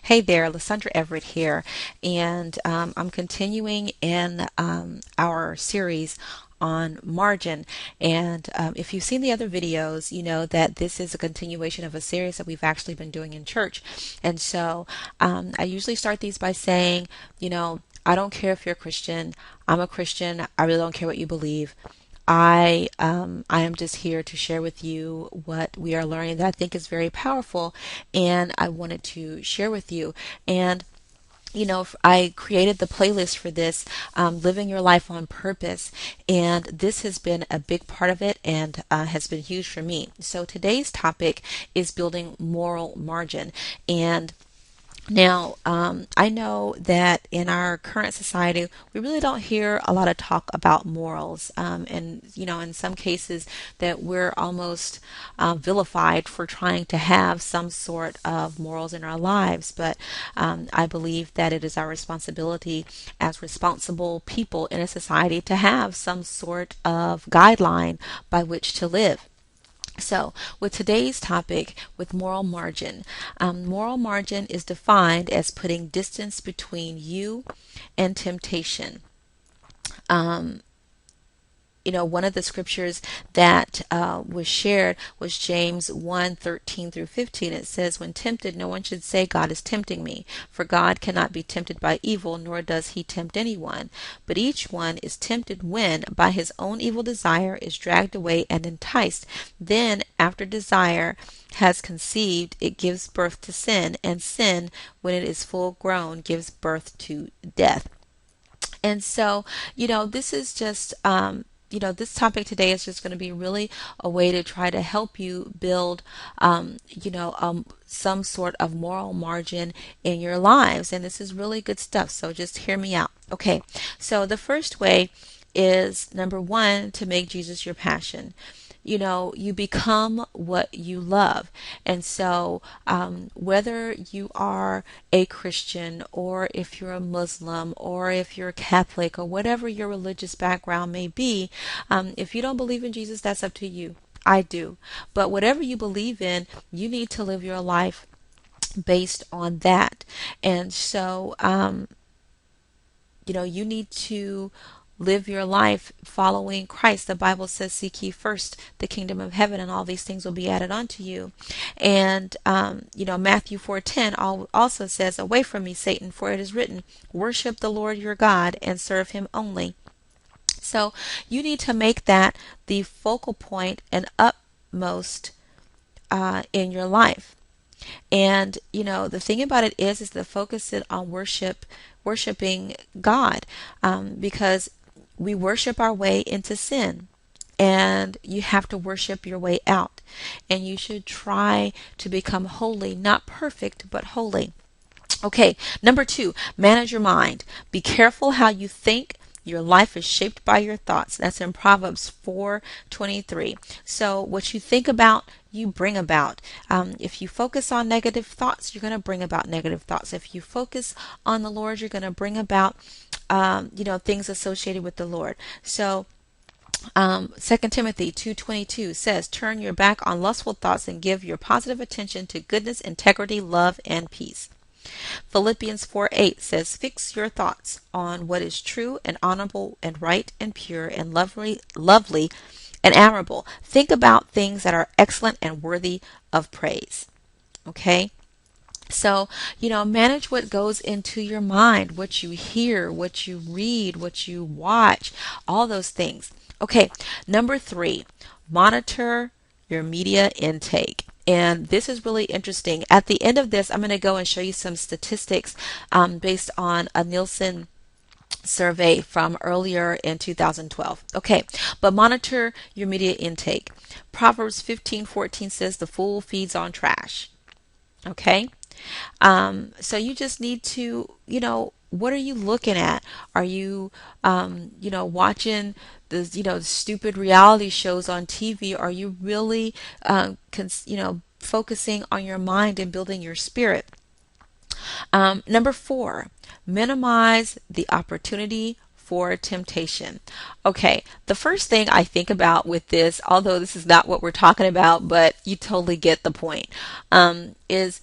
Hey there, Lysandra Everett here, and I'm continuing in our series on margin. And if you've seen the other videos, you know that this is a continuation of a series that we've actually been doing in church. And so I usually start these by saying, I don't care if you're a Christian, I'm a Christian, I really don't care what you believe. I am just here to share with you what we are learning that I think is very powerful, and I wanted to share with you. And I created the playlist for this, Living Your Life on Purpose, and this has been a big part of it and has been huge for me. So today's topic is building moral margin. And now, I know that in our current society, we really don't hear a lot of talk about morals. And in some cases, that we're almost vilified for trying to have some sort of morals in our lives. But I believe that it is our responsibility as responsible people in a society to have some sort of guideline by which to live. So, with today's topic, with moral margin is defined as putting distance between you and temptation. Um, one of the scriptures that was shared was James 1:13 through 15. It says, when tempted, no one should say, God is tempting me. For God cannot be tempted by evil, nor does he tempt anyone. But each one is tempted when, by his own evil desire, is dragged away and enticed. Then, after desire has conceived, it gives birth to sin, and sin, when it is full grown, gives birth to death. And so, this is just, this topic today is just going to be really a way to try to help you build, some sort of moral margin in your lives. And this is really good stuff. So just hear me out. Okay. So the first way is number one, to make Jesus your passion. You become what you love. And so, whether you are a Christian or if you're a Muslim or if you're a Catholic or whatever your religious background may be, if you don't believe in Jesus, that's up to you. I do. But whatever you believe in, you need to live your life based on that. And so, you need to live your life following Christ. The Bible says, seek ye first the kingdom of heaven, and all these things will be added unto you. And, Matthew 4:10 also says, away from me, Satan, for it is written, worship the Lord your God and serve him only. So you need to make that the focal point and upmost in your life. And the thing about it is to focus it on worshiping God, because we worship our way into sin. And you have to worship your way out. And you should try to become holy, not perfect, but holy. Okay, number two, manage your mind. Be careful how you think. Your life is shaped by your thoughts. That's in Proverbs 4:23. So what you think about, you bring about. If you focus on negative thoughts, you're going to bring about negative thoughts. If you focus on the Lord, you're going to bring about, things associated with the Lord. So 2 Timothy 2:22 says, turn your back on lustful thoughts and give your positive attention to goodness, integrity, love, and peace. Philippians 4:8 says, fix your thoughts on what is true and honorable and right and pure and lovely and admirable. Think about things that are excellent and worthy of praise. Okay? So, manage what goes into your mind, what you hear, what you read, what you watch, all those things. Okay, number three, monitor your media intake. And this is really interesting. At the end of this, I'm going to go and show you some statistics based on a Nielsen survey from earlier in 2012. Okay, but monitor your media intake. Proverbs 15:14 says, the fool feeds on trash. Okay, so you just need to, what are you looking at? Are you, watching the, stupid reality shows on TV? Are you really, focusing on your mind and building your spirit? Number four, minimize the opportunity for temptation. Okay, the first thing I think about with this, although this is not what we're talking about, but you totally get the point, is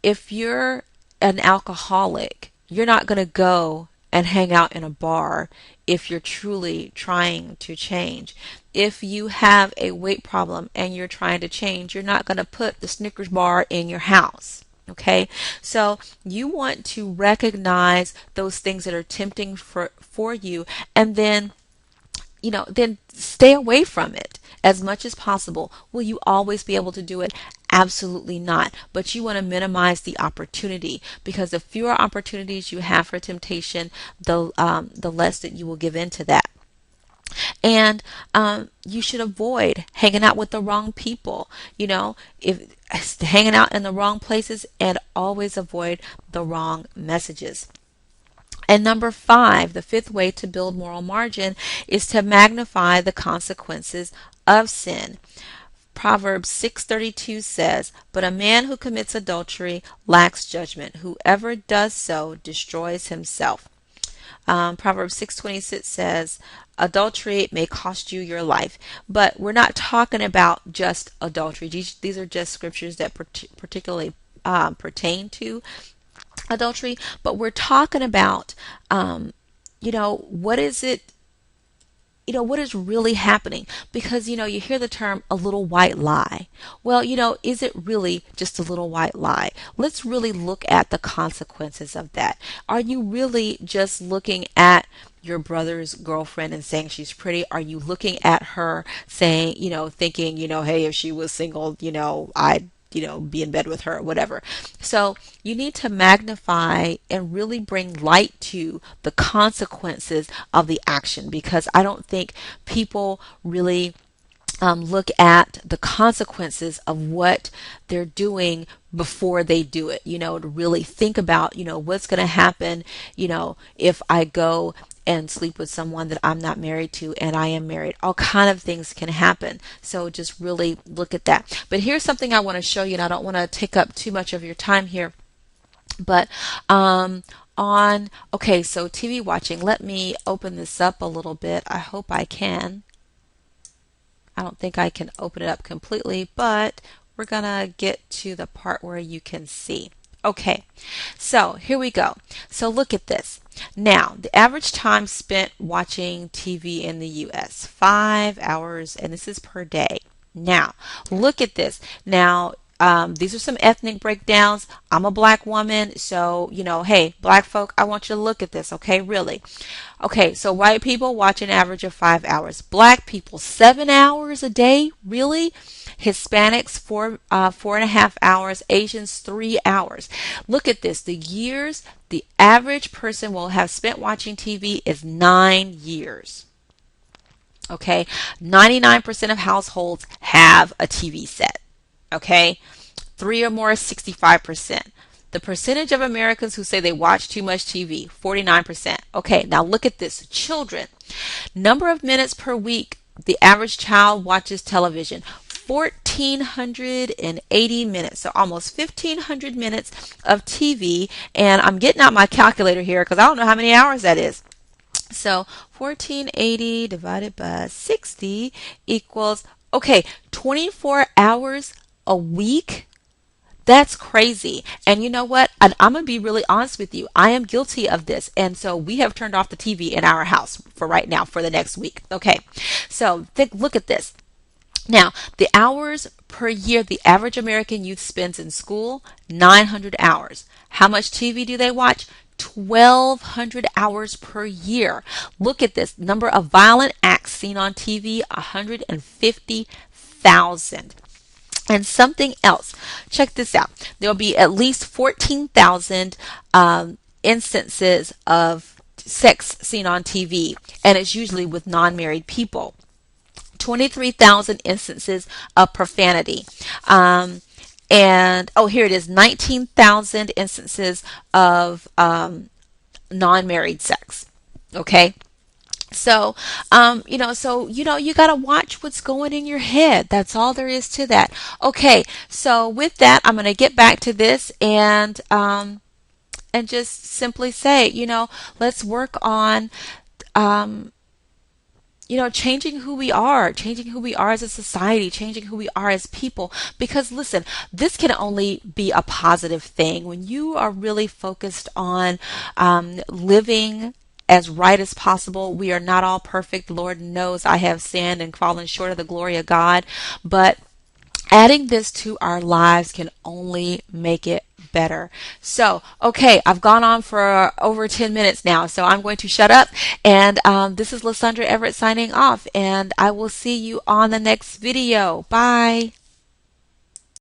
if you're an alcoholic, you're not going to go and hang out in a bar if you're truly trying to change. If you have a weight problem and you're trying to change, you're not going to put the Snickers bar in your house. Okay, so you want to recognize those things that are tempting for you, and then then stay away from it as much as possible. Will you always be able to do it? Absolutely not. But you want to minimize the opportunity, because the fewer opportunities you have for temptation, the less that you will give in to that. And you should avoid hanging out with the wrong people. If hanging out in the wrong places, and always avoid the wrong messages. And number 5, the fifth way to build moral margin is to magnify the consequences of sin. Proverbs 6:32 says, "But a man who commits adultery lacks judgment. Whoever does so destroys himself." Proverbs 6:26 says, "Adultery may cost you your life." But we're not talking about just adultery. These are just scriptures that particularly pertain to adultery, but we're talking about, what is it, what is really happening? Because, you hear the term a little white lie. Well, is it really just a little white lie? Let's really look at the consequences of that. Are you really just looking at your brother's girlfriend and saying she's pretty? Are you looking at her saying, thinking, hey, if she was single, I'd be in bed with her, whatever. So you need to magnify and really bring light to the consequences of the action, because I don't think people really look at the consequences of what they're doing before they do it, to really think about, what's going to happen, if I go and sleep with someone that I'm not married to and I am married. All kind of things can happen. So just really look at that. But here's something I want to show you, and I don't want to take up too much of your time here. But okay, so TV watching. Let me open this up a little bit. I hope I can. I don't think I can open it up completely, but we're going to get to the part where you can see. Okay, so here we go. So look at this. Now, the average time spent watching TV in the U.S., 5 hours, and this is per day. Now, look at this. Now, these are some ethnic breakdowns. I'm a black woman, so, hey, black folk, I want you to look at this, okay? Really. Okay, so white people watch an average of 5 hours. Black people, 7 hours a day? Really? Hispanics, 4.5 hours. Asians, 3 hours. Look at this. The years the average person will have spent watching TV is 9 years. Okay, 99% of households have a TV set. Okay, 3 or more is 65%. The percentage of Americans who say they watch too much TV, 49%. Okay, now look at this. Children, number of minutes per week the average child watches television, 1,480 minutes, so almost 1,500 minutes of TV. And I'm getting out my calculator here because I don't know how many hours that is. So 1480 divided by 60 equals, okay, 24 hours a week. That's crazy. And you know what? I'm going to be really honest with you. I am guilty of this. And so we have turned off the TV in our house for right now, for the next week. Okay. So look at this. Now, the hours per year the average American youth spends in school, 900 hours. How much TV do they watch? 1,200 hours per year. Look at this. Number of violent acts seen on TV, 150,000. And something else. Check this out. There will be at least 14,000 instances of sex seen on TV, and it's usually with non-married people. 23,000 instances of profanity. And here it is, 19,000 instances of non-married sex. Okay. So, you got to watch what's going in your head. That's all there is to that. Okay. So with that, I'm going to get back to this and just simply say, let's work on, changing who we are as a society, changing who we are as people. Because listen, this can only be a positive thing when you are really focused on living as right as possible. We are not all perfect. Lord knows I have sinned and fallen short of the glory of God, but adding this to our lives can only make it better. So, okay, I've gone on for over 10 minutes now, so I'm going to shut up. And this is Lysandra Everett signing off, and I will see you on the next video. Bye.